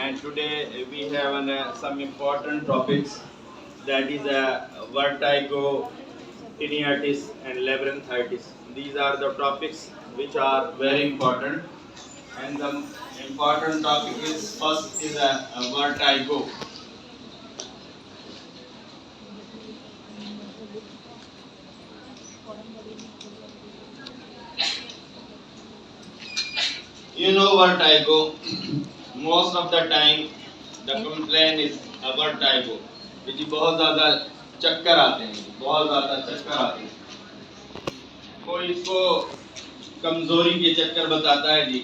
and today we have some important topics, that is vertigo, tinnitus and labyrinthitis. These are the topics which are very important, and the important topic is first is vertigo. You know vertigo. Most of the time the complaint is vertigo. कि जी बहुत ज़्यादा चक्कर आते हैं, बहुत ज़्यादा चक्कर आते हैं। कोई इसको कमज़ोरी के चक्कर बताता है जी,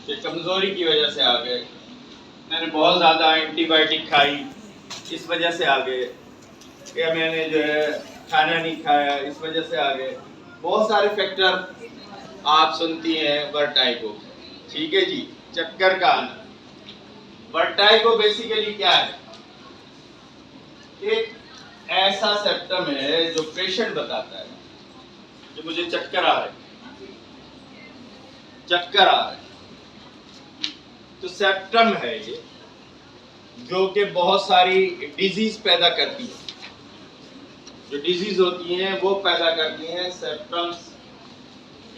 कि कमज़ोरी की वजह से आ गए, मैंने बहुत ज़्यादा एंटीबायोटिक खाई इस वजह से आ गए, या मैंने जो है खाना नहीं खाया इस वजह से आ गए। बहुत सारे फैक्टर आप सुनती हैं वर्टाइगो, ठीक है जी, चक्कर का आना। वर्टाइगो बेसिकली क्या है? एक ऐसा सिम्टम है जो पेशेंट बताता है कि मुझे चक्कर आ रहे, चक्कर आ रहे। तो सिम्टम है ये जो कि बहुत सारी डिजीज पैदा करती है। जो डिजीज होती हैं वो पैदा करती हैं सिम्टम्स,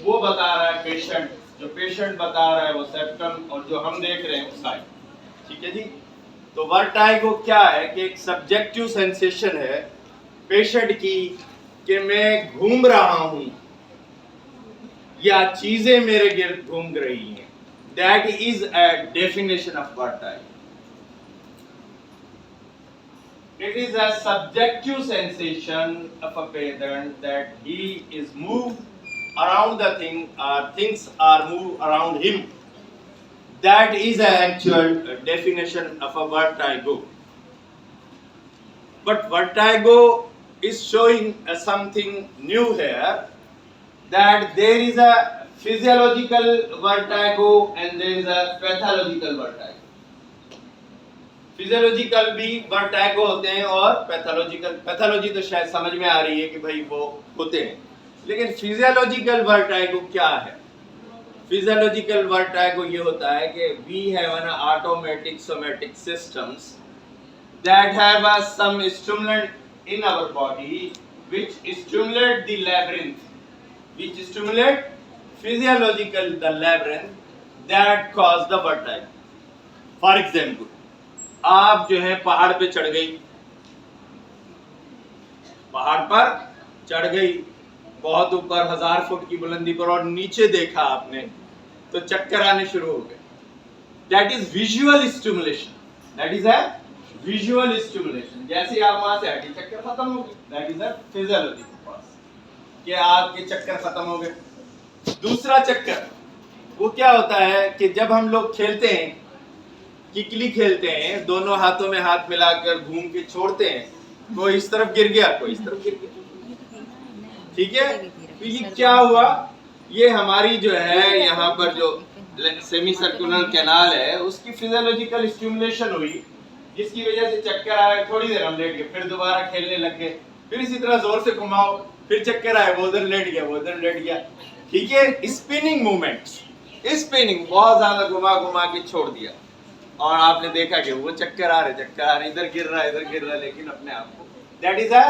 वो बता रहा है पेशेंट, जो पेशेंट बता रहा है वो सिम्टम, और जो हम देख रहे हैं वो साइन, ठीक है जी। तो वर्टाइगो क्या है कि एक सब्जेक्टिव सेंसेशन है पेशेंट की कि मैं घूम रहा हूं या चीजें मेरे गिर्द घूम रही हैं। That is a definition of vertigo. It is a subjective sensation of a patient that he is moved around the thing, things are moved around him. That is an actual definition of a vertigo. But vertigo is showing something new here, that there is a physiological vertigo and there is a pathological vertigo. Physiological भी vertigo होते हैं और pathological, pathology तो शायद समझ में आ रही है कि भाई वो होते हैं, लेकिन फिजियोलॉजिकल वर्टाइगो क्या है? फिजियोलॉजिकल वर्टाइगो ये होता है कि we have an automatic somatic systems that have some stimulant in our body which stimulate the labyrinth, which stimulate physiological the labyrinth that cause the vertigo. For example, आप जो है पहाड़ पे चढ़ गई, पहाड़ पर चढ़ गई बहुत ऊपर 1000 फुट की बुलंदी पर, और नीचे देखा आपने तो चक्कर आने शुरू हो गए। That is visual stimulation, that is a visual stimulation. जैसे आप वहां से हटी चक्कर खत्म हो गए, that is a physiological cause कि आपके चक्कर खत्म हो गए। दूसरा चक्कर वो क्या होता है कि जब हम लोग खेलते हैं, किकली खेलते हैं, दोनों हाथों में हाथ मिलाकर घूम के छोड़ते हैं, कोई इस तरफ गिर गया कोई इस तरफ गिर गया, ठीक है। तो ये क्या हुआ? ये हमारी जो है यहाँ पर जो सेमी सर्कुलर कैनाल है उसकी फिजियोलॉजिकल स्टिमुलेशन हुई, जिसकी वजह से चक्कर आए। थोड़ी देर हम लेट गए, फिर दोबारा खेलने लग गए, फिर इसी तरह जोर से घुमाओ, फिर चक्कर आए, वो उधर लेट गया वो उधर लेट गया, ठीक है। स्पिनिंग मूवमेंट, स्पिनिंग बहुत ज्यादा घुमा घुमा के छोड़ दिया, और आपने देखा कि वो चक्कर आ रहे, इधर गिर रहा है, लेकिन अपने आप को, that is a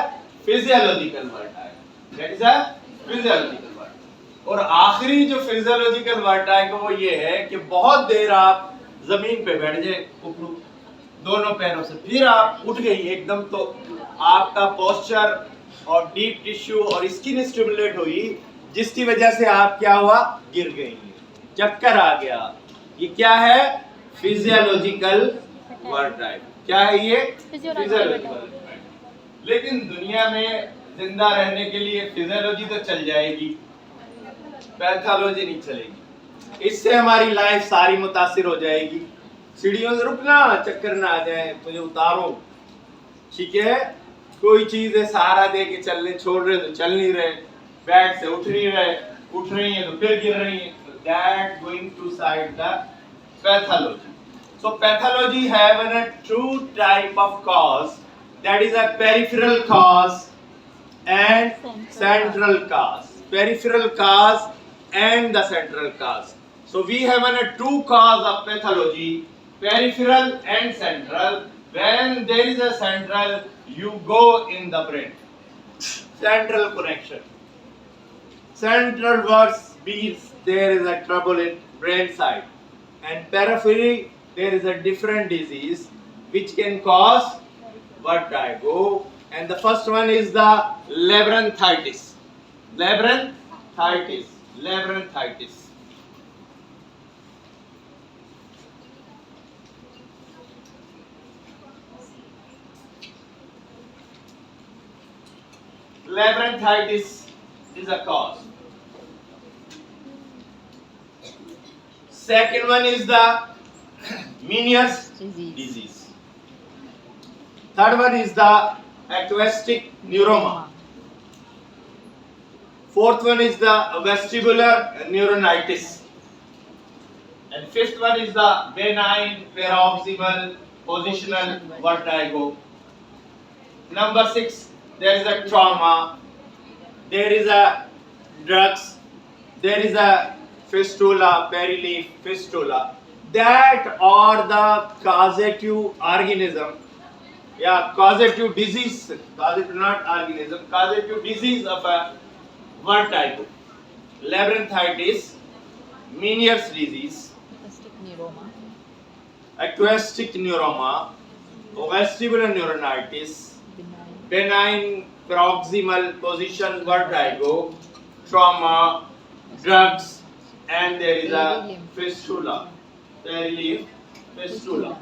physiological vertigo, that is a physiological vertigo. और आखिरी जो फिजियोलॉजिकल वर्टाइगो वो ये है कि बहुत देर आप जमीन पे बैठ जाए उपरू दोनों पैरों से, फिर आप उठ गई एकदम, तो आपका पोस्चर और डीप टिश्यू और स्किन स्टिमुलेट हुई, जिसकी वजह से आप क्या हुआ? गिर गई, चक्कर आ गया। ये क्या है? Physiological vertigo. क्या है ये? फिजियोलॉजिकल। लेकिन दुनिया में जिंदा रहने के लिए फिजियोलॉजी तो चल जाएगी, पैथोलॉजी नहीं चलेगी। इससे हमारी लाइफ सारी मुतासिर हो जाएगी। सीढ़ियों से रुकना, चक्कर ना आ जाए, तुझे उतारो, ठीक है। कोई चीज है सहारा दे के चलने छोड़ रहे तो चल नहीं रहे, बेड से उठ नहीं रहे, उठ रही है तो फिर गिर रही है, that going to side the pathology. So pathology have a two type of cause, that is a peripheral cause and central cause. Peripheral cause and the central cause. So we have a two cause of pathology. peripheral and central. When there is a central, you go in the brain. Central connection. Central words means there is a trouble in brain side, and periphery there is a different disease which can cause vertigo, and the first one is the labyrinthitis. Labyrinthitis. Labyrinthitis. Labyrinthitis is a cause. Second one is the Meniere's disease. Third one is the acoustic neuroma. Fourth one is the vestibular neuronitis. And fifth one is the benign paroxysmal positional vertigo. Number 6, there is a trauma, there is a drugs, there is a fistula, perileaf fistula. That are the causative organism, causative disease, causative not organism, causative disease of a vertigo. Labyrinthitis, Meniere's disease, acoustic neuroma, vestibular neuronitis, benign proximal position vertigo, trauma, drugs, and there is a fistula, perileaf fistula.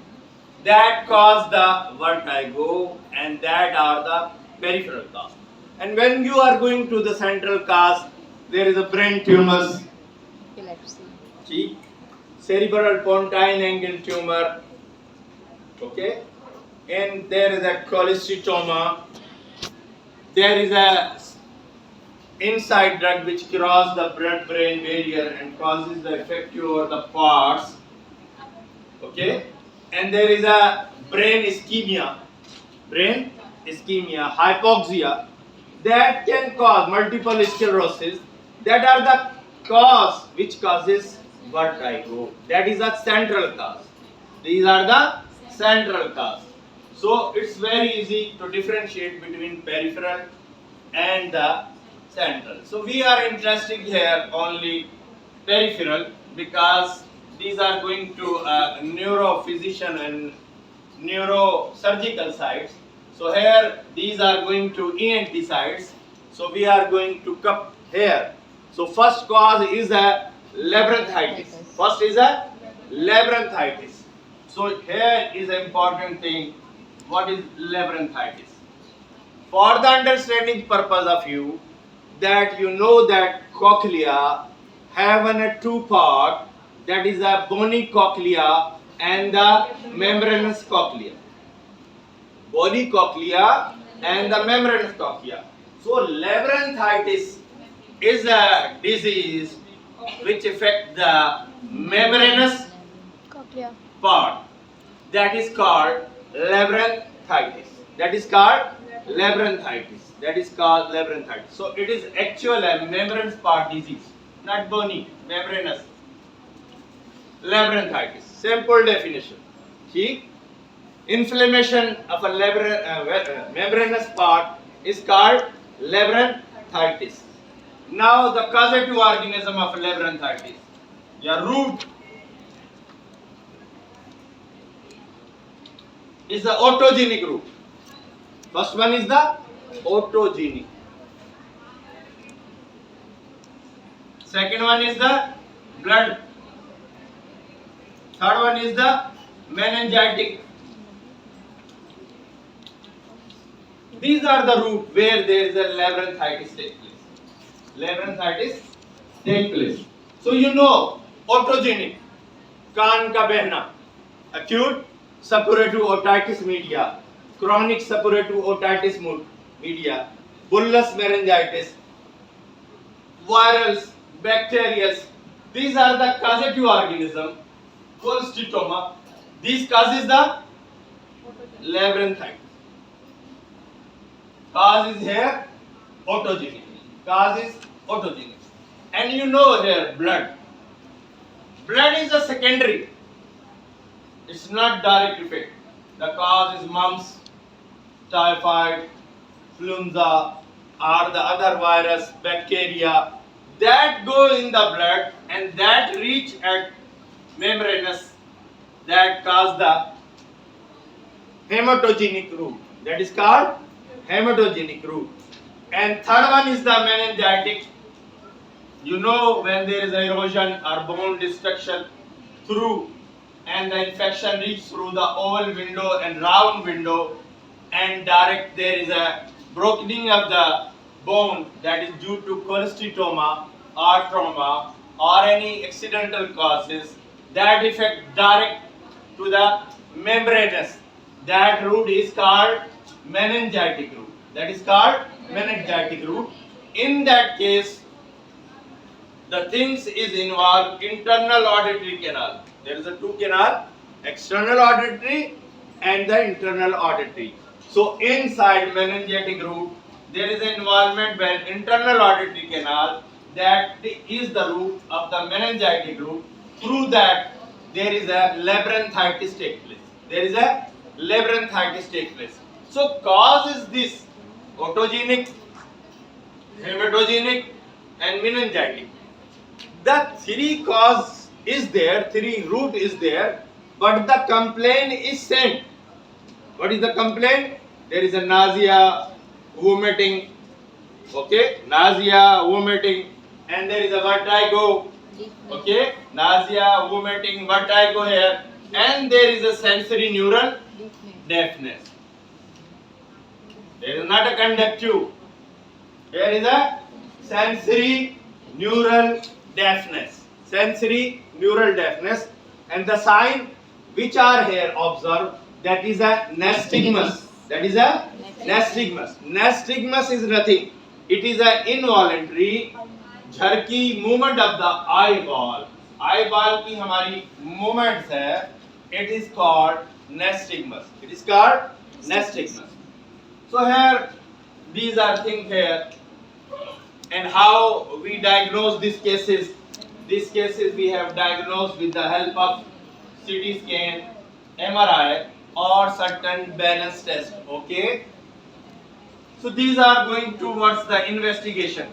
That cause the vertigo, and that are the peripheral cause. And when you are going to the central cause, there is a brain tumors, epilepsy, cerebral pontine angle tumor, okay, and there is a cholesteatoma. There is a inside drug which crosses the blood-brain barrier and causes the effect over the parts, okay, and there is a brain ischemia, hypoxia, that can cause multiple sclerosis. That are the cause which causes vertigo. That is a central cause. These are the central cause. So it's very easy to differentiate between peripheral and the central. So we are interested here only peripheral because these are going to neurophysician and neurosurgical sites. So here these are going to ENT sites. So we are going to come here. So first cause is a labyrinthitis. First is a labyrinthitis. So here is an important thing. What is labyrinthitis? For the understanding purpose of you, that you know that cochlea have a two part, that is a bony cochlea and the membranous cochlea. Bony cochlea and the membranous cochlea. So labyrinthitis is a disease which affects the membranous cochlea part. That is called labyrinthitis. That is called labyrinthitis. That is called labyrinthitis. So it is actual a membranous part disease, not bony, membranous. Labyrinthitis. Simple definition. See, inflammation of a membranous part is called labyrinthitis. Now the causative organism of labyrinthitis, your root is the autogenic root. First one is the autogenic. Second one is the blood. Third one is the meningitic. These are the root where there is a labyrinthitis take place. Labyrinthitis take place. So you know autogenic, कान का बहना, acute suppurative otitis media, chronic suppurative otitis media, bullous meningitis, virals, bacterial. These are the causative organism. Cholesteatoma. These causes the labyrinthitis. Cause is here autogenic. Cause is autogenic. And you know here blood. Blood is a secondary. It's not direct effect. The cause is mumps, typhoid, influenza, or the other virus, bacteria that go in the blood and that reach at membranous that cause the hematogenic route. That is called hematogenic route. And third one is the meningitic. You know, when there is erosion or bone destruction through and the infection reaches through the oval window and round window and direct there is a brokening of the bone that is due to cholesteatoma or trauma or any accidental causes that affect direct to the membranous. That route is called meningitic route. That is called meningitic route. In that case, the things is involved internal auditory canal. There is a two canal, external auditory and the internal auditory. So inside meningitic route, there is an involvement when internal auditory canal that is the root of the meningitic root. Through that, there is a labyrinthitis take place. There is a labyrinthitis take place. So cause is this: otogenic, hematogenic, and meningitic. The three cause is there, three root is there, but the complaint is same. What is the complaint? There is a nausea, vomiting, okay, nausea, vomiting, and there is a vertigo, okay, nausea, vomiting, vertigo here, and there is a sensory neural deafness. There is not a conductive. There is a sensory neural deafness. Sensory neural deafness, and the sign which are here observed, that is a nystagmus. That is a nystagmus. Nystagmus is nothing. It is an involuntary झरकी movement of the eyeball. Eyeball की हमारी movements है. It is called nystagmus. It is called nystagmus. So here, these are things here, and how we diagnose these cases. These cases we have diagnosed with the help of CT scan, MRI, or certain balance test. Okay. So these are going towards the investigation,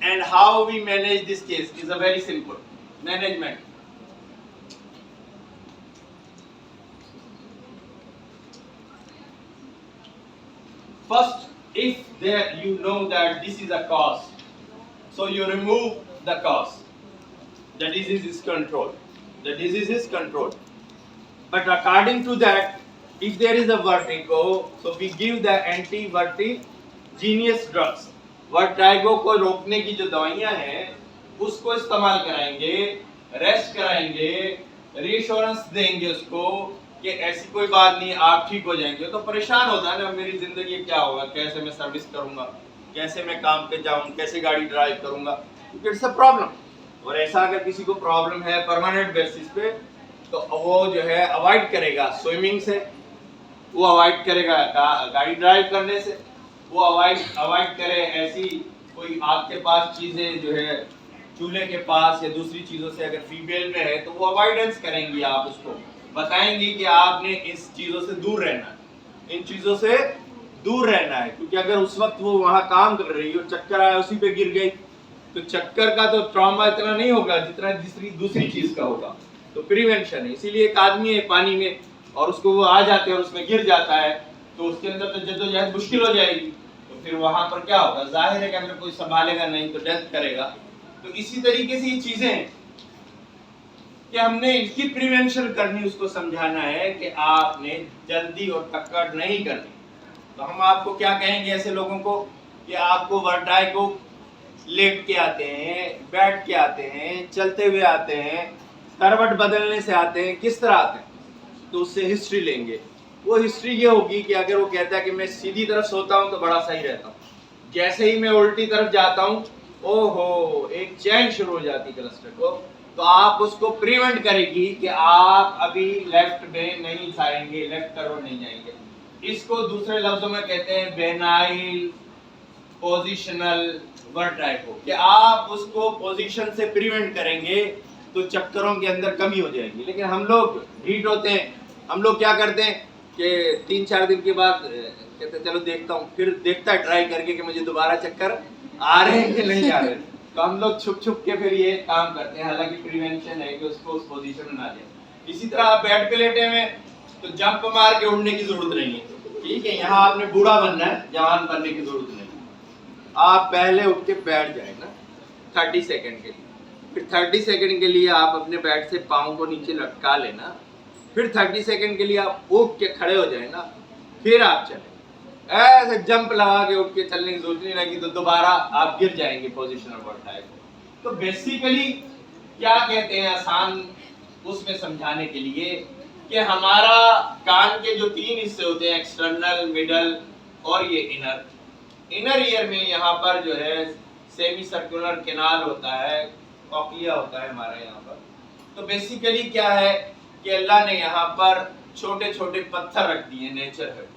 and how we manage this case is a very simple management. First, if there you know that this is a cause, so you remove the cause. The disease is controlled. The disease is controlled. But according to that, if there is a vertigo, so we give the anti-vertiginous drugs. Vertigo को रोकने की जो दवाइयां हैं उसको इस्तेमाल कराएंगे, rest कराएंगे, रीअश्योरेंस देंगे उसको कि ऐसी कोई बात नहीं, आप ठीक हो जाएंगे. तो परेशान होता है ना, मेरी जिंदगी क्या होगा, कैसे मैं सर्विस करूंगा, कैसे मैं काम पे जाऊं, कैसे गाड़ी ड्राइव करूंगा. It's a problem. और ऐसा अगर किसी को प्रॉब्लम है परमानेंट बेसिस पे, तो वो जो है अवॉइड करेगा स्विमिंग से, वो अवॉइड करेगा गाड़ी ड्राइव करने से, वो अवॉइड करे ऐसी कोई आपके पास चीज़ें जो है चूल्हे के पास या दूसरी चीज़ों से, अगर फीमेल में है तो वो अवॉइडेंस करेंगी. आप उसको बताएंगी कि आपने इस चीज़ों से दूर रहना है, इन चीज़ों से दूर रहना है, क्योंकि अगर उस वक्त वो वहाँ काम कर रही और चक्कर आया उसी पे गिर गई, तो चक्कर का तो ट्रॉमा इतना नहीं होगा जितना दूसरी चीज़ का होगा. तो प्रिवेंशन है. इसीलिए एक आदमी है पानी में और उसको वो आ जाते हैं और उसमें गिर जाता है, तो उसके अंदर तो जद्दोजहद मुश्किल हो जाएगी. तो फिर वहां पर क्या होगा, जाहिर है कि अगर कोई संभालेगा नहीं तो डेथ करेगा. तो इसी तरीके से ये चीजें हैं कि हमने इसकी प्रिवेंशन करनी, उसको समझाना है कि आपने जल्दी और टक्कर नहीं करनी. तो हम आपको क्या कहेंगे ऐसे लोगों को कि आपको वर्टाइगो लेट के आते हैं, बैठ के आते हैं, चलते हुए आते हैं, करवट बदलने से आते हैं, किस तरह आते हैं, तो उससे हिस्ट्री लेंगे. वो हिस्ट्री ये होगी कि अगर वो कहता है कि मैं सीधी तरफ सोता हूँ तो बड़ा सही रहता हूँ, जैसे ही मैं उल्टी तरफ जाता हूँ, ओहो, एक चैन शुरू हो जाती क्लस्टर को, तो आप उसको प्रिवेंट करेगी कि आप अभी लेफ्ट में नहीं जाएंगे, लेफ्ट तरफ नहीं जाएंगे. इसको दूसरे लफ्जों में कहते हैं बेनाइल पोजिशनल वर्टाइगो, कि आप उसको पोजीशन से प्रिवेंट करेंगे तो चक्करों के अंदर कमी हो जाएगी। लेकिन हम लोग ढीठ होते हैं, हम लोग क्या करते हैं कि 3-4 दिन के बाद कहते हैं चलो देखता हूँ, फिर देखता है ट्राई करके कि मुझे दोबारा चक्कर आ रहे हैं कि नहीं आ रहे हैं। तो हम लोग छुप छुप के फिर ये काम करते हैं, हालांकि प्रिवेंशन है कि उसको उस पोजीशन में ना जाए। इसी तरह आप बेड पे लेटे हुए तो जंप मार के उड़ने की जरूरत नहीं है, ठीक है। यहाँ आपने बूढ़ा बनना है, जवान बनने की जरूरत नहीं। आप पहले उठ के बैठ जाए ना 30 सेकंड के लिए, फिर 30 सेकंड के लिए आप अपने बेड से पाँव को नीचे लटका लेना, फिर 30 सेकंड के लिए आप उठ के खड़े हो जाए ना, फिर आप चले। ऐसे जंप लगा के उठ के चलने की जरूरत नहीं लगी तो दोबारा आप गिर जाएंगे पोजिशनल वर्टिगो। तो बेसिकली क्या कहते हैं आसान उसमें समझाने के लिए कि हमारा कान के जो 3 हिस्से होते हैं, एक्सटर्नल, मिडल और ये इनर ईयर में यहाँ पर जो है सेमी सर्कुलर कैनाल होता है, कॉक्लिया होता है हमारे यहाँ पर। तो बेसिकली क्या है कि अल्लाह ने यहाँ पर छोटे छोटे पत्थर रख दिए, नेचर है,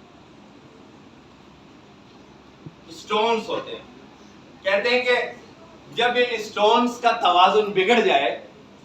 स्टोन्स होते हैं। कहते हैं कि जब इन स्टोन्स का तवाजुन बिगड़ जाए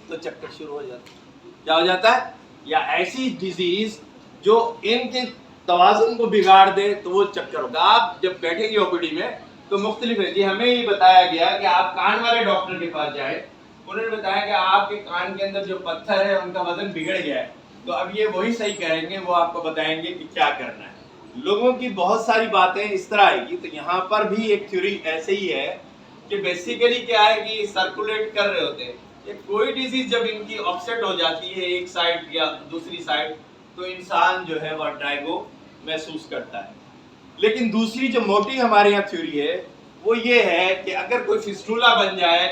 तो चक्कर शुरू हो जाता है। क्या हो जाता है? या ऐसी डिजीज जो इनके तवाजुन को बिगाड़ दे तो वो चक्कर होगा। आप जब बैठेंगे ओपीडी में तो मुख्तलिफ है जी, हमें ये बताया गया कि आप कान वाले डॉक्टर के पास जाए, उन्होंने बताया कि आपके कान के अंदर जो पत्थर है उनका वजन बिगड़ गया है। तो अब ये वही सही करेंगे, वो आपको बताएंगे कि क्या करना है। लोगों की बहुत सारी बातें इस तरह आएगी। तो यहाँ पर भी एक थ्योरी ऐसे ही है कि बेसिकली क्या है कि सर्कुलेट कर रहे होते हैं, ये कोई डिजीज जब इनकी ऑफसेट हो जाती है एक साइड या दूसरी साइड, तो इंसान जो है वर्टिगो महसूस करता है। लेकिन दूसरी जो मोटी हमारे यहाँ थ्योरी है वो ये है कि अगर कोई फिस्टुला बन जाए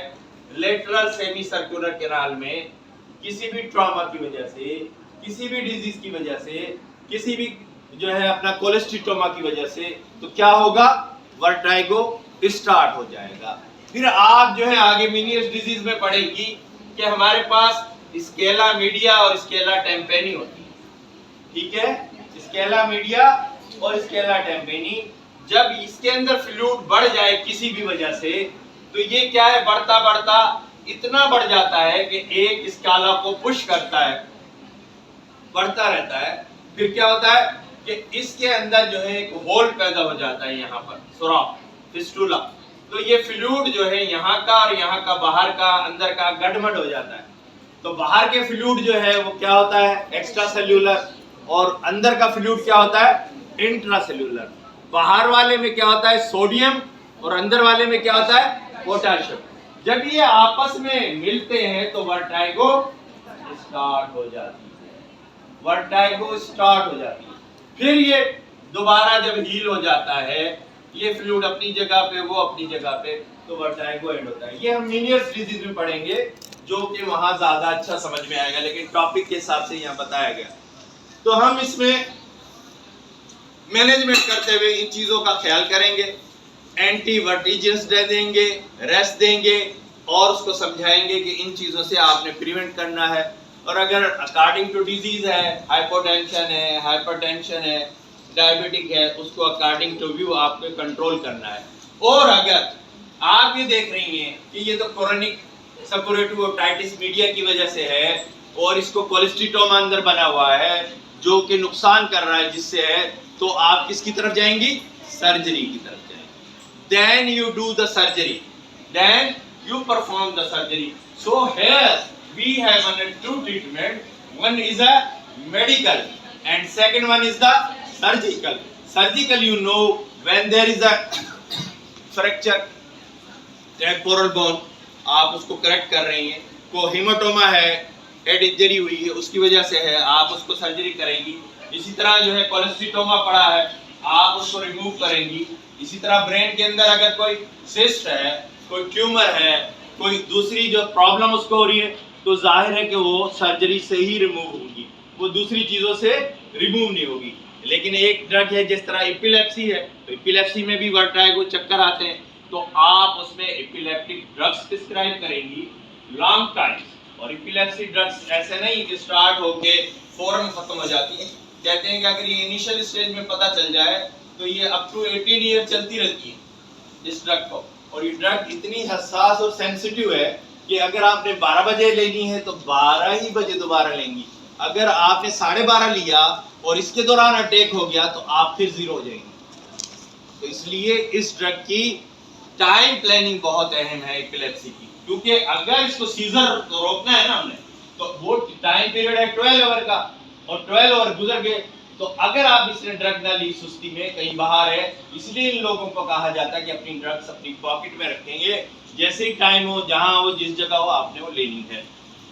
लेटरल सेमी सर्कुलर कैनाल में, किसी भी ट्रॉमा की वजह से, किसी भी डिजीज की वजह से, किसी भी जो है अपना कोलेस्ट्रोमा की वजह से, तो क्या होगा? वर्टिगो स्टार्ट हो जाएगा। फिर आप जो है आगे मीनियस डिजीज में पढ़ेंगी कि हमारे पास स्केला मीडिया और स्केला टेम्पेनी होती है, ठीक है। स्केला मीडिया और स्केला टेम्पेनी, जब इसके अंदर फ्लूइड बढ़ जाए किसी भी वजह से, तो ये क्या है, बढ़ता बढ़ता इतना बढ़ जाता है कि एक स्काला को पुश करता है, बढ़ता रहता है। फिर क्या होता है कि इसके अंदर जो है एक होल पैदा हो जाता है, यहाँ पर सुराख, फिस्टुला। तो ये फ्लूइड जो है यहाँ का और यहाँ का, बाहर का अंदर का गड़बड़ हो जाता है। तो बाहर के फ्लूइड जो है वो क्या होता है? एक्स्ट्रा सेल्यूलर, और अंदर का फ्लूइड क्या होता है? Intra cellular. बाहर वाले में क्या होता है? सोडियम, और अंदर वाले में क्या होता है? पोटेशियम। जब ये आपस में मिलते हैं तो वर्टिगो स्टार्ट हो जाती है, वर्टिगो स्टार्ट हो जाती है। फिर ये दोबारा जब हील हो जाता है, ये फ्लूइड अपनी जगह पे, वो अपनी जगह पे, तो वर्टिगो एंड होता है। ये हम मीनियस डिजीज में पढ़ेंगे, जो कि वहां ज्यादा अच्छा समझ में आएगा, लेकिन टॉपिक के हिसाब से यहाँ बताया गया। तो हम इसमें मैनेजमेंट करते हुए इन चीजों का ख्याल करेंगे, एंटी वर्टिजेंस दे देंगे, रेस्ट देंगे, और उसको समझाएंगे कि इन चीजों से आपने प्रिवेंट करना है। और अगर अकॉर्डिंग टू डिजीज है, हाइपोटेंशन है, हाइपरटेंशन है, डायबिटिक है, उसको अकॉर्डिंग टू व्यू आपको कंट्रोल करना है। और अगर आप ये देख रही हैं कि ये तो क्रोनिक सपोरेटिव ओटाइटिस मीडिया की वजह से है और इसको कोलेस्ट्रोमा अंदर बना हुआ है जो कि नुकसान कर रहा है जिससे है, तो आप किसकी तरफ जाएंगी? सर्जरी की तरफ जाएंगी। Then you do the surgery, then you perform the surgery. So here we have two treatment. One is a medical and second one is the surgical. Surgical, you know, when there is a fracture temporal bone, आप उसको correct कर रही हैं, को haematoma है, head injury हुई है, उसकी वजह से है, आप उसको सर्जरी करेंगी। इसी तरह जो है कोलेस्ट्रोमा पड़ा है, आप उसको रिमूव करेंगी। इसी तरह ब्रेन के अंदर अगर कोई सिस्ट है, कोई ट्यूमर है, कोई दूसरी जो प्रॉब्लम उसको हो रही है, तो जाहिर है कि वो सर्जरी से ही रिमूव होगी, वो दूसरी चीज़ों से रिमूव नहीं होगी। लेकिन एक ड्रग है, जिस तरह एपिलेप्सी है, तो एपिलेप्सी में भी वर्टिगो चक्कर आते हैं, तो आप उसमें एपिलेप्टिक ड्रग्स प्रिस्क्राइब करेंगी लॉन्ग टाइम। और एपिलेप्सी ड्रग्स ऐसे नहीं कि स्टार्ट होके फौरन खत्म हो जाती है। कहते हैं कि अगर ये इनिशियल स्टेज में पता चल जाए तो ये अप टू 18 ईयर चलती रहती है इस ड्रग को। और ये ड्रग इतनी हसास और सेंसिटिव है कि अगर आपने 12 बजे लेनी है तो 12 ही बजे दोबारा लेंगी। अगर आपने 12:30 लिया और इसके दौरान अटैक हो गया तो आप फिर जीरो हो जाएंगे। तो इसलिए इस ड्रग की टाइम प्लानिंग बहुत अहम है एपिलेप्सी की, क्योंकि अगर इसको सीजर तो रोकना है ना हमने, तो वो टाइम पीरियड है 12 आवर का, और 12 आवर गुजर गए तो अगर आप इसने ड्रग ना ली सुस्ती में, कहीं बाहर है, इसलिए इन लोगों को कहा जाता है कि अपनी ड्रग्स अपनी पॉकेट में रखेंगे, जैसे ही टाइम हो, जहां हो, जिस जगह हो, आपने वो लेनी है,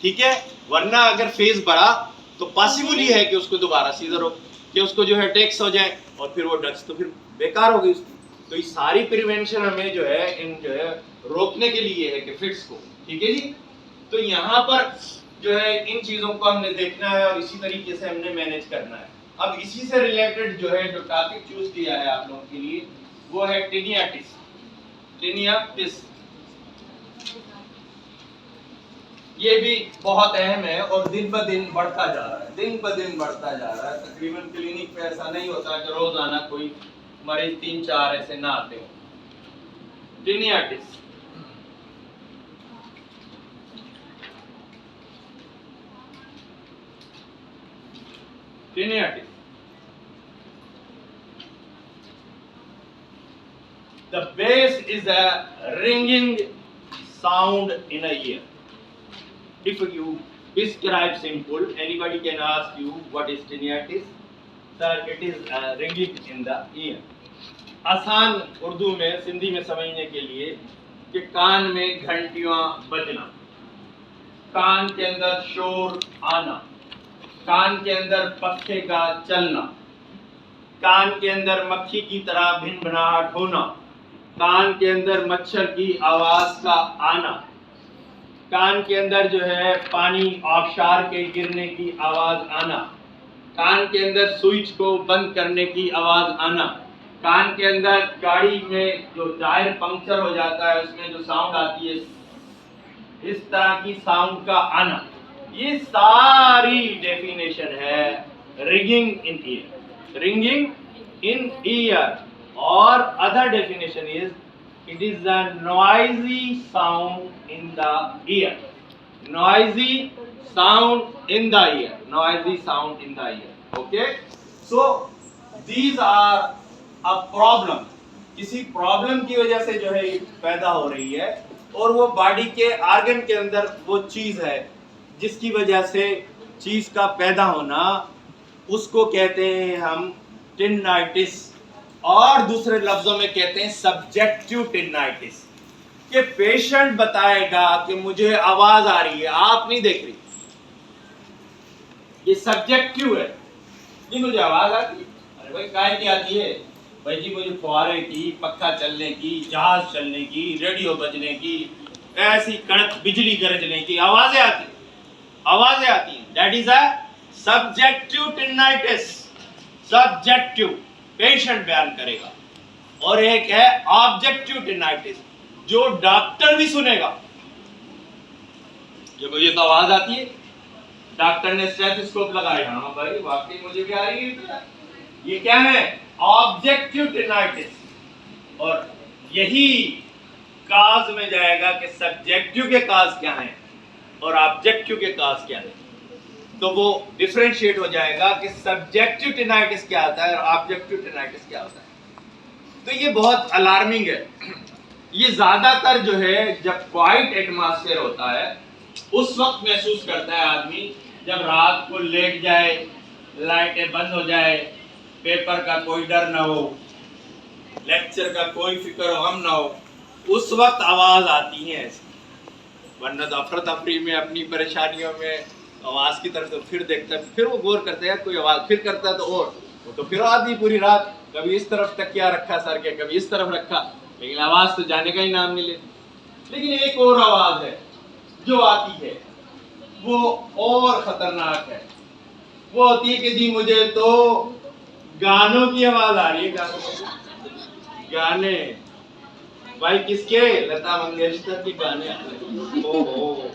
ठीक है। वरना अगर फेज बढ़ा तो पॉसिबल ही है कि उसको दोबारा सीजर हो, कि उसको जो है अटैक्स हो जाए और फिर वो ड्रग्स तो फिर बेकार हो गई उसकी। तो ये सारी प्रिवेंशन हमें जो है इन जो है रोकने के लिए है कि फिट्स को, ठीक है जी। तो यहाँ पर जो है इन चीजों को हमने देखना है और इसी तरीके से हमने मैनेज करना है। अब इसी से रिलेटेड जो है जो टॉपिक चूज किया है आप लोगों के लिए वो है टेनियाटिस। टेनियाटिस ये भी बहुत अहम है और दिन ब दिन बढ़ता जा रहा है, दिन ब दिन बढ़ता जा रहा है। तकरीबन क्लिनिक पे ऐसा नहीं होता कि रोजाना कोई मरीज 3-4 ऐसे ना आते हो। टेनियाटिस टेनियाटिस the bass is a ringing sound in a ear. If you describe simple, anybody can ask you what is tinnitus. Sir, it is ringing in the ear. आसान उर्दू में सिंधी में समझने के लिए कि कान में घंटियां बजना, कान के अंदर शोर आना, कान के अंदर पक्के का चलना, कान के अंदर मक्खी की तरह भिनभिनाहट होना, कान के अंदर मच्छर की आवाज का आना, कान के अंदर जो है पानी आबशार के गिरने की आवाज आना, कान के अंदर स्विच को बंद करने की आवाज आना, कान के अंदर गाड़ी में जो टायर पंक्चर हो जाता है उसमें जो साउंड आती है इस तरह की साउंड का आना, ये सारी डेफिनेशन है ringing in ear. Ringing in ear और other definition is it is a noisy sound in the ear. Noisy sound in the ear. Noisy sound in the ear. Okay? So these are a problem. किसी problem की वजह से जो है पैदा हो रही है और वो बॉडी के ऑर्गन के अंदर वो चीज है जिसकी वजह से चीज का पैदा होना, उसको कहते हैं हम टिनिटिस, और दूसरे लफ्जों में कहते हैं सब्जेक्टिव टिनिटिस। कि पेशेंट बताएगा कि मुझे आवाज आ रही है, आप नहीं देख रही, ये सब्जेक्टिव है। जी मुझे आवाज आती है, अरे भाई काय की आती है? भाई जी मुझे फुहारे की, पंखा चलने की, जहाज चलने की, रेडियो बजने की, ऐसी कड़क बिजली गरजने की आवाजें आती हैं। That is a subjective tinnitus. Subjective patient बयान करेगा, और एक है ऑब्जेक्टिव टिनिटिस जो डॉक्टर भी सुनेगा। जब मुझे तो आवाज आती है, डॉक्टर ने स्टेथोस्कोप लगाया, हाँ भाई वाकई मुझे भी आ रही है, ये क्या है? ऑब्जेक्टिव टिनिटिस। और यही काज में जाएगा कि सब्जेक्टिव के काज क्या हैं और ऑब्जेक्टिव के काज क्या हैं, तो वो डिफरेंशिएट हो जाएगा कि सब्जेक्टिव टिनिटिस क्या होता है और ऑब्जेक्टिव टिनिटिस क्या होता है। तो ये बहुत अलार्मिंग है। ये ज्यादातर जो है जब क्वाइट एटमॉस्फेयर होता है उस वक्त महसूस करता है आदमी, जब रात को लेट जाए, लाइटें बंद हो जाए, पेपर का कोई डर ना हो, लेक्चर का कोई फिक्र गम ना हो, उस वक्त आवाज आती है ऐसी। वरना तो अफरा तफरी में अपनी परेशानियों में आवाज की तरफ तो फिर देखता है, फिर वो गौर करता है कोई आवाज, फिर करता है तो और वो तो फिर आदमी पूरी रात कभी इस तरफ तकिया रखा सर के, कभी इस तरफ रखा, लेकिन आवाज तो जाने का ही नाम नहीं लेती। लेकिन एक और आवाज है जो आती है, वो और खतरनाक है। वो होती है कि जी मुझे तो गानों की आवाज आ रही है। गाने भाई किसके? लता मंगेशकर के गाने आ रहे। ओहो,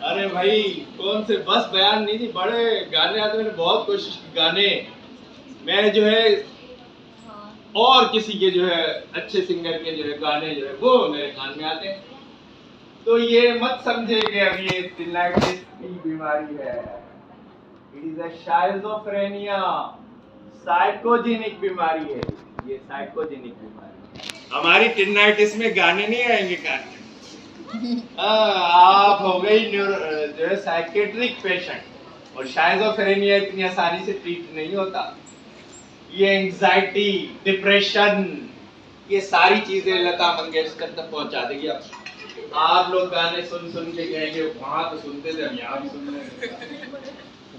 अरे भाई कौन से, बस बयान नहीं थी, बड़े गाने आते। मैंने बहुत कोशिश की, गाने मैं जो है और किसी के जो है अच्छे सिंगर के जो है गाने जो है वो मेरे कान में आते हैं। तो ये मत समझे कि अब ये टिनाइटिस की बीमारी है। इट इज अ शाइज़ोफ्रेनिया, साइकोजेनिक बीमारी है। ये साइकोजेनिक बीमारी। हमारी टिनाइटिस में गाने नहीं आएंगे कान में। आप हो गई जो है साइकेट्रिक पेशेंट, और शाइज़ोफ्रेनिया इतनी आसानी से ट्रीट नहीं होता। ये एंजाइटी, डिप्रेशन, ये सारी चीजें लता मंगेशकर तक पहुंचा देगी। आप लोग गाने सुन सुन के कहेंगे वहां तो सुनते थे, हम यहाँ भी सुन रहे थे।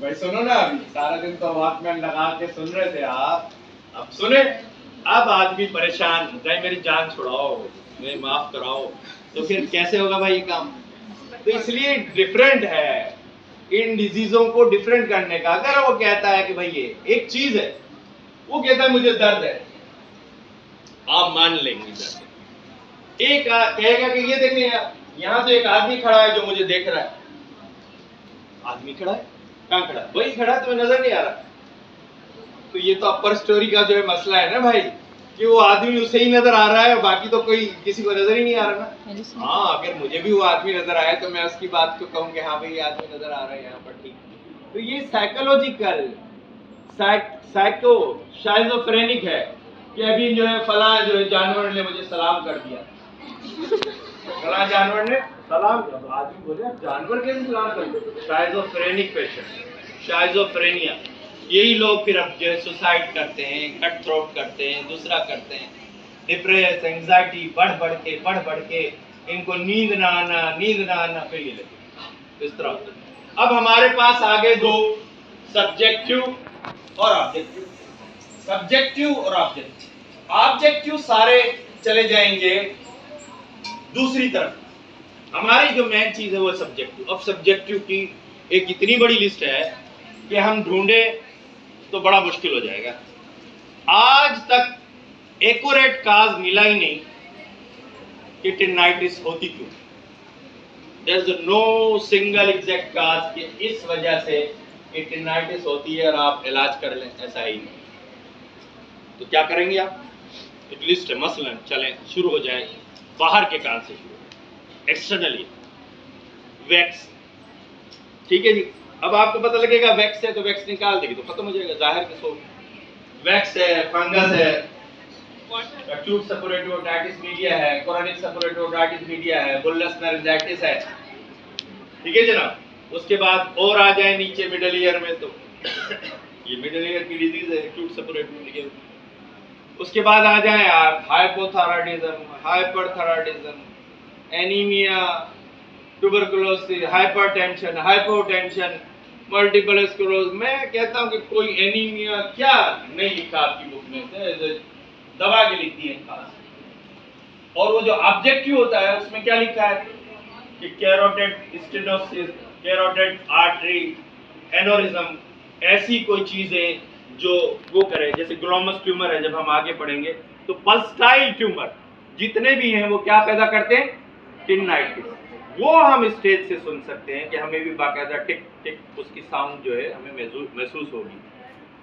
भाई सुनो ना, अभी सारा दिन तो वॉकमैन लगा के सुन रहे थे आप, अब सुने। अब आदमी परेशान, चाहे मेरी जान छुड़ाओ, मुझे माफ कराओ, तो फिर कैसे होगा भाई ये काम? तो इसलिए डिफरेंट है इन डिजीजों को डिफरेंट करने का। अगर वो कहता है कि भाई ये एक चीज है, वो कहता है मुझे दर्द है, आप मान लेंगे दर्द। एक कहेगा कि ये देखिए यहाँ तो एक आदमी खड़ा है जो मुझे देख रहा है। आदमी खड़ा है, कहाँ खड़ा है? वही खड़ा है, तुम्हें नजर नहीं आ रहा। तो ये तो अपर स्टोरी का जो है मसला है ना भाई, कि वो आदमी उसे ही नजर आ रहा है और बाकी तो कोई किसी को नजर ही नहीं आ रहा ना। हाँ, अगर मुझे भी वो आदमी नजर आया तो मैं उसकी बात को कहूँ कि हाँ भाई ये आदमी नजर आ रहा है यहाँ पर, ठीक। तो ये साइकोलॉजिकल साइको शाइज़ोफ्रेनिक है कि अभी जो है फला जो है जानवर ने मुझे सलाम कर दिया। फला जानवर ने सलाम किया, तो आदमी बोले जानवर कैसे सलाम कर दिया? शाइज़ोफ्रेनिक पेशेंट, शाइज़ोफ्रेनिया। यही लोग फिर अब जो है सुसाइड करते हैं, कट थ्रोट करते हैं, दूसरा करते हैं, डिप्रेस, एंजाइटी बढ़ बढ़ के इनको नींद ना आना फिर ये लगे इस तरह। अब हमारे पास आगे दो, सब्जेक्टिव और ऑब्जेक्टिव। सब्जेक्टिव और ऑब्जेक्टिव। ऑब्जेक्टिव सारे चले जाएंगे दूसरी तरफ। हमारी जो मेन चीज है वो सब्जेक्टिव। अब सब्जेक्टिव की एक इतनी बड़ी लिस्ट है कि हम ढूंढे तो बड़ा मुश्किल हो जाएगा। आज तक एक्यूरेट काज मिला ही नहीं कि टिनाइटिस होती क्यों। There is no single exact cause कि इस वजह से कि टिनाइटिस होती है और आप इलाज कर लें, ऐसा ही नहीं। तो क्या करेंगे आप? एक लिस्ट है। मसलन चलें शुरू हो जाए बाहर के कान से शुरू, एक्सटर्नली वैक्स, ठीक है जी। अब आपको पता लगेगा वैक्स है तो वैक्स निकाल देगी तो खत्म हो जाएगा, जाहिर के सो। वैक्स है, फंगस है, एक्यूट सपोरेटिव ओटाइटिस मीडिया है, क्रोनिक सपोरेटिव ओटाइटिस मीडिया है, बुल्लस मेनिंजाइटिस है, ठीक है जनाब। उसके बाद और आ जाए नीचे मिडिल ईयर में, तो ये मिडिल ईयर की डिजीज है एक्यूट सपोरेटिव मीडिया। उसके बाद आ जाए आप hypothyroidism, hyperthyroidism, anaemia, tuberculosis, hypertension, hypotension, multiple sclerosis. मैं कहता हूं कि कोई एनीमिया क्या नहीं लिखा आपकी बुक में से, दवा के लिखती है खास। और वो जो ऑब्जेक्टिव होता है उसमें क्या लिखा है कि carotid stenosis, carotid artery aneurysm, ऐसी कोई चीजें जो वो करे। जैसे ग्लोमस ट्यूमर है, जब हम आगे पढ़ेंगे तो पल्साइल ट्यूमर जितने भी हैं वो क्या पैदा करते हैं? टिनाइटिस। वो हम स्टेज से सुन सकते हैं कि हमें भी बाकायदा टिक टिक उसकी साउंड जो है हमें महसूस होगी।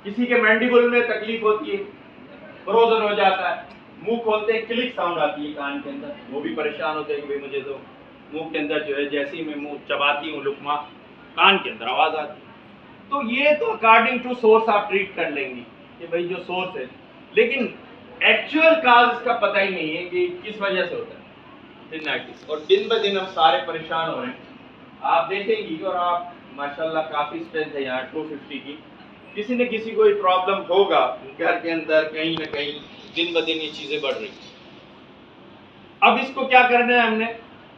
किसी के मैंडिबल में तकलीफ होती है, फ्रोजन हो जाता है, मुंह खोलते हैं क्लिक साउंड आती है कान के अंदर, वो भी परेशान होते हैं कि भाई मुझे तो मुंह के अंदर जो है जैसे ही मैं मुंह चबाती हूँ लुकमा, कान के अंदर आवाज आती है। तो ये तो अकॉर्डिंग टू सोर्स आप ट्रीट कर लेंगी कि भाई जो सोर्स है, लेकिन एक्चुअल काज इसका पता ही नहीं है कि किस वजह से होता है टिनाइटिस। और दिन ब दिन हम सारे परेशान हो रहे हैं। आप देखेंगी, और आप माशाल्लाह काफी स्ट्रेंथ है यहाँ 250 की, किसी न किसी को प्रॉब्लम होगा घर के अंदर, कहीं ना कहीं दिन ब दिन ये चीजें बढ़ रही। अब इसको क्या करना है? हमने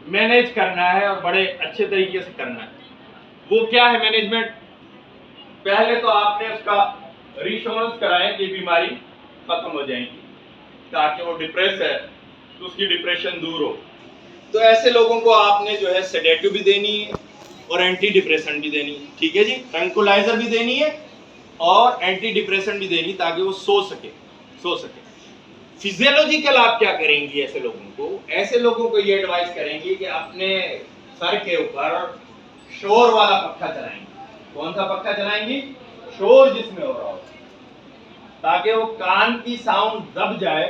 मैनेज करना है और बड़े अच्छे तरीके से करना है। वो क्या है मैनेजमेंट? पहले तो आपने उसका रिश्योरेंस कराएं कि बीमारी खत्म हो जाएगी, ताकि वो डिप्रेस है तो उसकी डिप्रेशन दूर हो। तो ऐसे लोगों को आपने जो है सेडेटिव भी देनी है और एंटी डिप्रेशन भी देनी है, ठीक है जी। ट्रैंकुलाइजर भी देनी है और एंटी डिप्रेशन भी देनी, ताकि वो सो सके। फिजियोलॉजिकल आप क्या करेंगी ऐसे लोगों को? ऐसे लोगों को ये एडवाइस करेंगी कि अपने सर के ऊपर शोर वाला पक्का चलाएंगे। कौन सा पक्का चलाएंगी? शोर जिसमें हो रहा हो, ताकि वो कान की साउंड दब जाए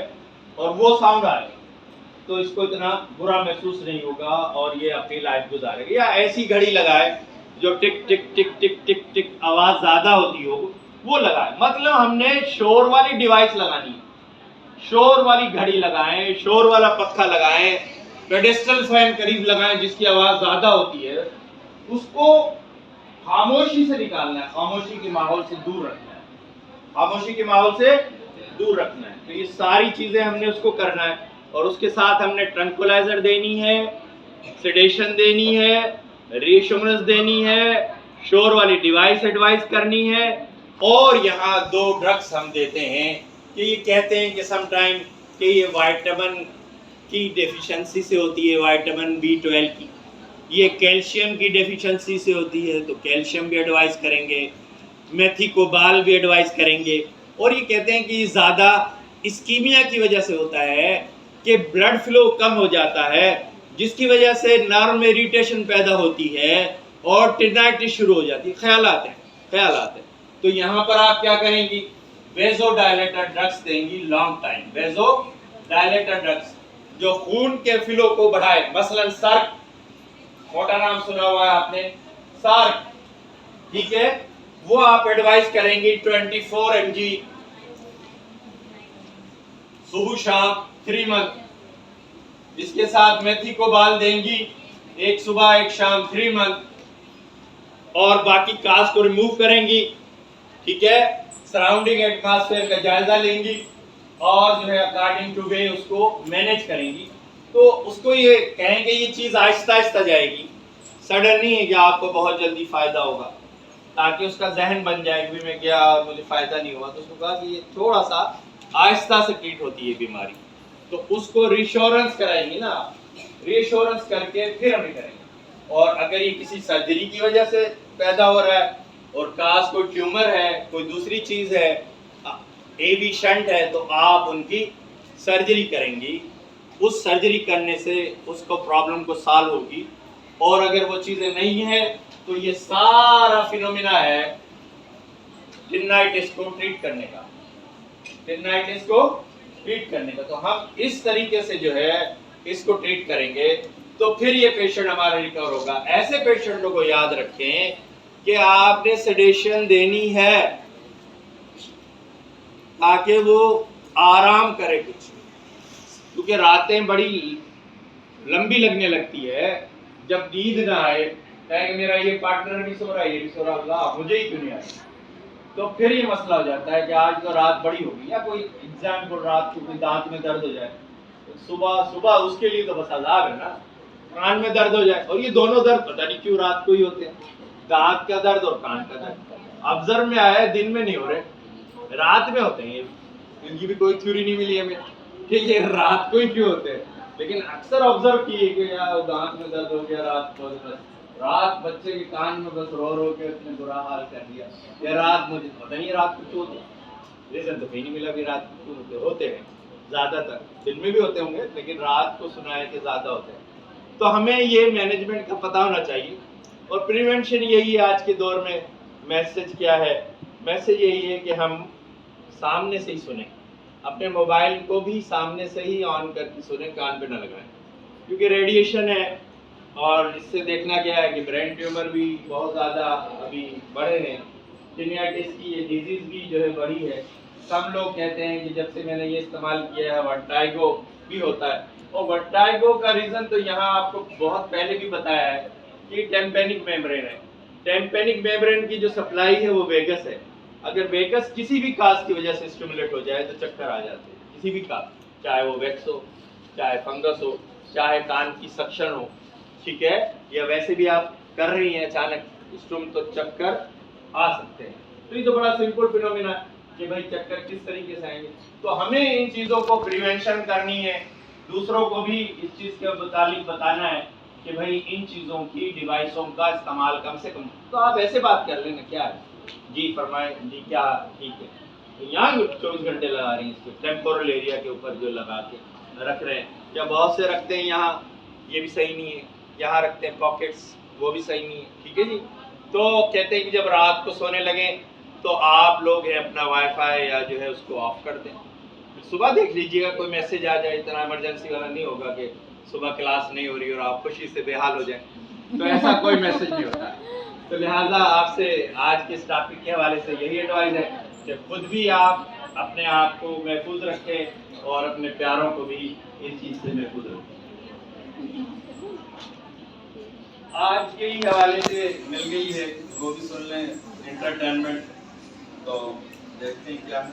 और वो साउंड आए। तो इसको इतना बुरा महसूस नहीं होगा और ये अपनी लाइफ गुजारेगा। या ऐसी घड़ी लगाए जो टिक टिक टिक टिक टिक टिक आवाज ज्यादा होती हो, वो लगाए। मतलब हमने शोर वाली डिवाइस लगानी है, शोर वाली घड़ी लगाएं, शोर वाला पक्का लगाएं, पेडेस्टल फैन करीब लगाएं जिसकी आवाज ज्यादा होती है, उसको खामोशी से निकालना है, खामोशी के माहौल से दूर रखना है, खामोशी के माहौल से दूर रखना है। तो ये सारी चीजें हमने उसको करना है। और उसके साथ हमने ट्रंकुलाइजर देनी है, सेडेशन देनी है, रीएश्योरेंस देनी है, शोर वाली डिवाइस एडवाइस करनी है। और यहाँ 2 ड्रग्स हम देते हैं कि ये कहते हैं कि समटाइम कि ये विटामिन की डेफिशिएंसी से होती है, विटामिन B12 की, ये कैल्शियम की डेफिशिएंसी से होती है, तो कैल्शियम भी एडवाइस करेंगे, मेथिकोबाल भी एडवाइस करेंगे। और ये कहते हैं कि ज़्यादा इस्कीमिया की वजह से होता है कि ब्लड फ्लो कम हो जाता है, जिसकी वजह से नर्व में इरिटेशन पैदा होती है और टिनाइटिस शुरू हो जाती है। ख्यालात हैं। तो यहाँ पर आप क्या करेंगी, वेज़ोडायलेटर ड्रग्स देंगी लॉन्ग टाइम, वेज़ोडायलेटर ड्रग्स जो खून के फ्लो को बढ़ाए। मसलन सर्क, मोटा नाम सुना हुआ है आपने, सर्क, ठीक है, वो आप एडवाइस करेंगी 24 mg सुबह शाम 3 मंथ। इसके साथ मेथिकोबाल देंगी, एक सुबह एक शाम 3 मंथ। और बाकी कास्ट को रिमूव करेंगी, ठीक है, सराउंडिंग एटमॉस्फेयर का जायजा लेंगी और जो है अकॉर्डिंग टू वे उसको मैनेज करेंगी। तो उसको ये कहेंगे ये चीज आहिस्ता आहिस्ता जाएगी, सडन नहीं है कि आपको बहुत जल्दी फायदा होगा, ताकि उसका जहन बन जाए कि मैं गया और मुझे फायदा नहीं हुआ। तो उसको कहा कि ये थोड़ा सा आहिस्ता से ट्रीट होती है बीमारी, तो उसको रिश्योरेंस कराएंगे ना, रिश्योरेंस करके फिर हमें करेंगे। और अगर ये किसी सर्जरी की वजह से पैदा हो रहा है और काश कोई ट्यूमर है, कोई दूसरी चीज है, एवी शंट है, तो आप उनकी सर्जरी करेंगी। उस सर्जरी करने से उसको प्रॉब्लम को सॉल्व होगी। और अगर वो चीजें नहीं है तो ये सारा फिनोमिना है टिनाइटिस को ट्रीट करने का, टिनाइटिस को ट्रीट करने का। तो हम इस तरीके से जो है इसको ट्रीट करेंगे तो फिर ये पेशेंट हमारा रिकवर होगा। ऐसे पेशेंटों को याद रखें कि आपने सेडेशन देनी है ताकि वो आराम करे कुछ, क्योंकि रातें बड़ी लंबी लगने लगती है जब नींद ना आए, कहेंगे मेरा ये पार्टनर भी सो रहा है, ये भी सो रहा है, अल्लाह मुझे ही क्यों नहीं आया। तो फिर ये मसला हो जाता है कि आज तो रात बड़ी होगी, या कोई एग्जाम्पल रात को कोई दांत में दर्द हो जाए, तो सुबह उसके लिए तो बस अजाब है ना, कान में दर्द हो जाए। और ये दोनों दर्द पता नहीं क्यों रात को ही होते हैं, दांत का दर्द और कान का दर्द। ऑब्जर्व में आया है दिन में नहीं हो रहे, रात में होते हैं। इनकी भी कोई थ्योरी नहीं मिली हमें कि ये रात को ही क्यों होते हैं, लेकिन अक्सर ऑब्जर्व किए कि यार दांत में दर्द हो गया रात को, रात बच्चे के कान में बस रो के उसने बुरा हाल कर दिया, या रात मुझे पता नहीं रात को क्यों होते, रीजन तो कहीं नहीं मिला कि रात को क्यों होते हैं। ज्यादातर दिन में भी होते होंगे, लेकिन रात को सुना है कि ज्यादा होते हैं। तो हमें ये मैनेजमेंट का पता होना चाहिए। और प्रिवेंशन यही है आज के दौर में। मैसेज क्या है, मैसेज यही है कि हम सामने से ही सुने, अपने मोबाइल को भी सामने से ही ऑन करके सुने, कान पे ना लगाएं, क्योंकि रेडिएशन है। और इससे देखना क्या है कि ब्रेन ट्यूमर भी बहुत ज़्यादा अभी बढ़े हैं, टिनाइटिस की ये डिजीज़ भी जो है बढ़ी है। सब लोग कहते हैं कि जब से मैंने ये इस्तेमाल किया है वर्टाइगो भी होता है। और वर्टाइगो का रीज़न तो यहाँ आपको बहुत पहले भी बताया है कि टेम्पेनिक मेम्ब्रेन है। टेम्पेनिक मेम्ब्रेन की जो सप्लाई है वो वेगस है। अगर वेगस किसी भी काज की वजह से स्टिमुलेट हो जाए तो चक्कर आ जाते हैं, किसी भी काज, चाहे वो वैक्स हो, चाहे फंगस हो, चाहे कान की सक्शन हो, ठीक है, या वैसे भी आप कर रही हैं अचानक स्टूम, तो चक्कर आ सकते हैं। तो ये तो बड़ा सिंपल फिनोमिना है कि भाई चक्कर किस तरीके से आएंगे। तो हमें इन चीज़ों को प्रिवेंशन करनी है, दूसरों को भी इस चीज़ के मुतालिक बताना है कि भाई इन चीज़ों की डिवाइसों का इस्तेमाल कम से कम। तो आप ऐसे बात कर लेना, क्या है जी, फरमाएं जी, क्या ठीक है। तो यहाँ 24 घंटे लगा रही हैं इसको, टेम्पोरल एरिया के ऊपर जो लगा के रख रहे हैं, या बहुत से रखते हैं यहाँ, ये भी सही नहीं है। यहाँ रखते हैं पॉकेट्स, वो भी सही नहीं है, ठीक है जी। तो कहते हैं कि जब रात को सोने लगे तो आप लोग हैं अपना वाईफाई या जो है उसको ऑफ कर दें, सुबह देख लीजिएगा कोई मैसेज आ जाए, इतना इमरजेंसी वाला नहीं होगा कि सुबह क्लास नहीं हो रही और आप खुशी से बेहाल हो जाए, तो ऐसा कोई मैसेज नहीं होता। तो लिहाजा आपसे आज के इस टॉपिक के हवाले से यही एडवाइस है कि खुद भी आप अपने आप को महफूज रखें और अपने प्यारों को भी इस चीज़ से महफूज रखें। आज के ही हवाले से मिल गई है, वो भी सुन लें, एंटरटेनमेंट। तो देखते हैं क्या है।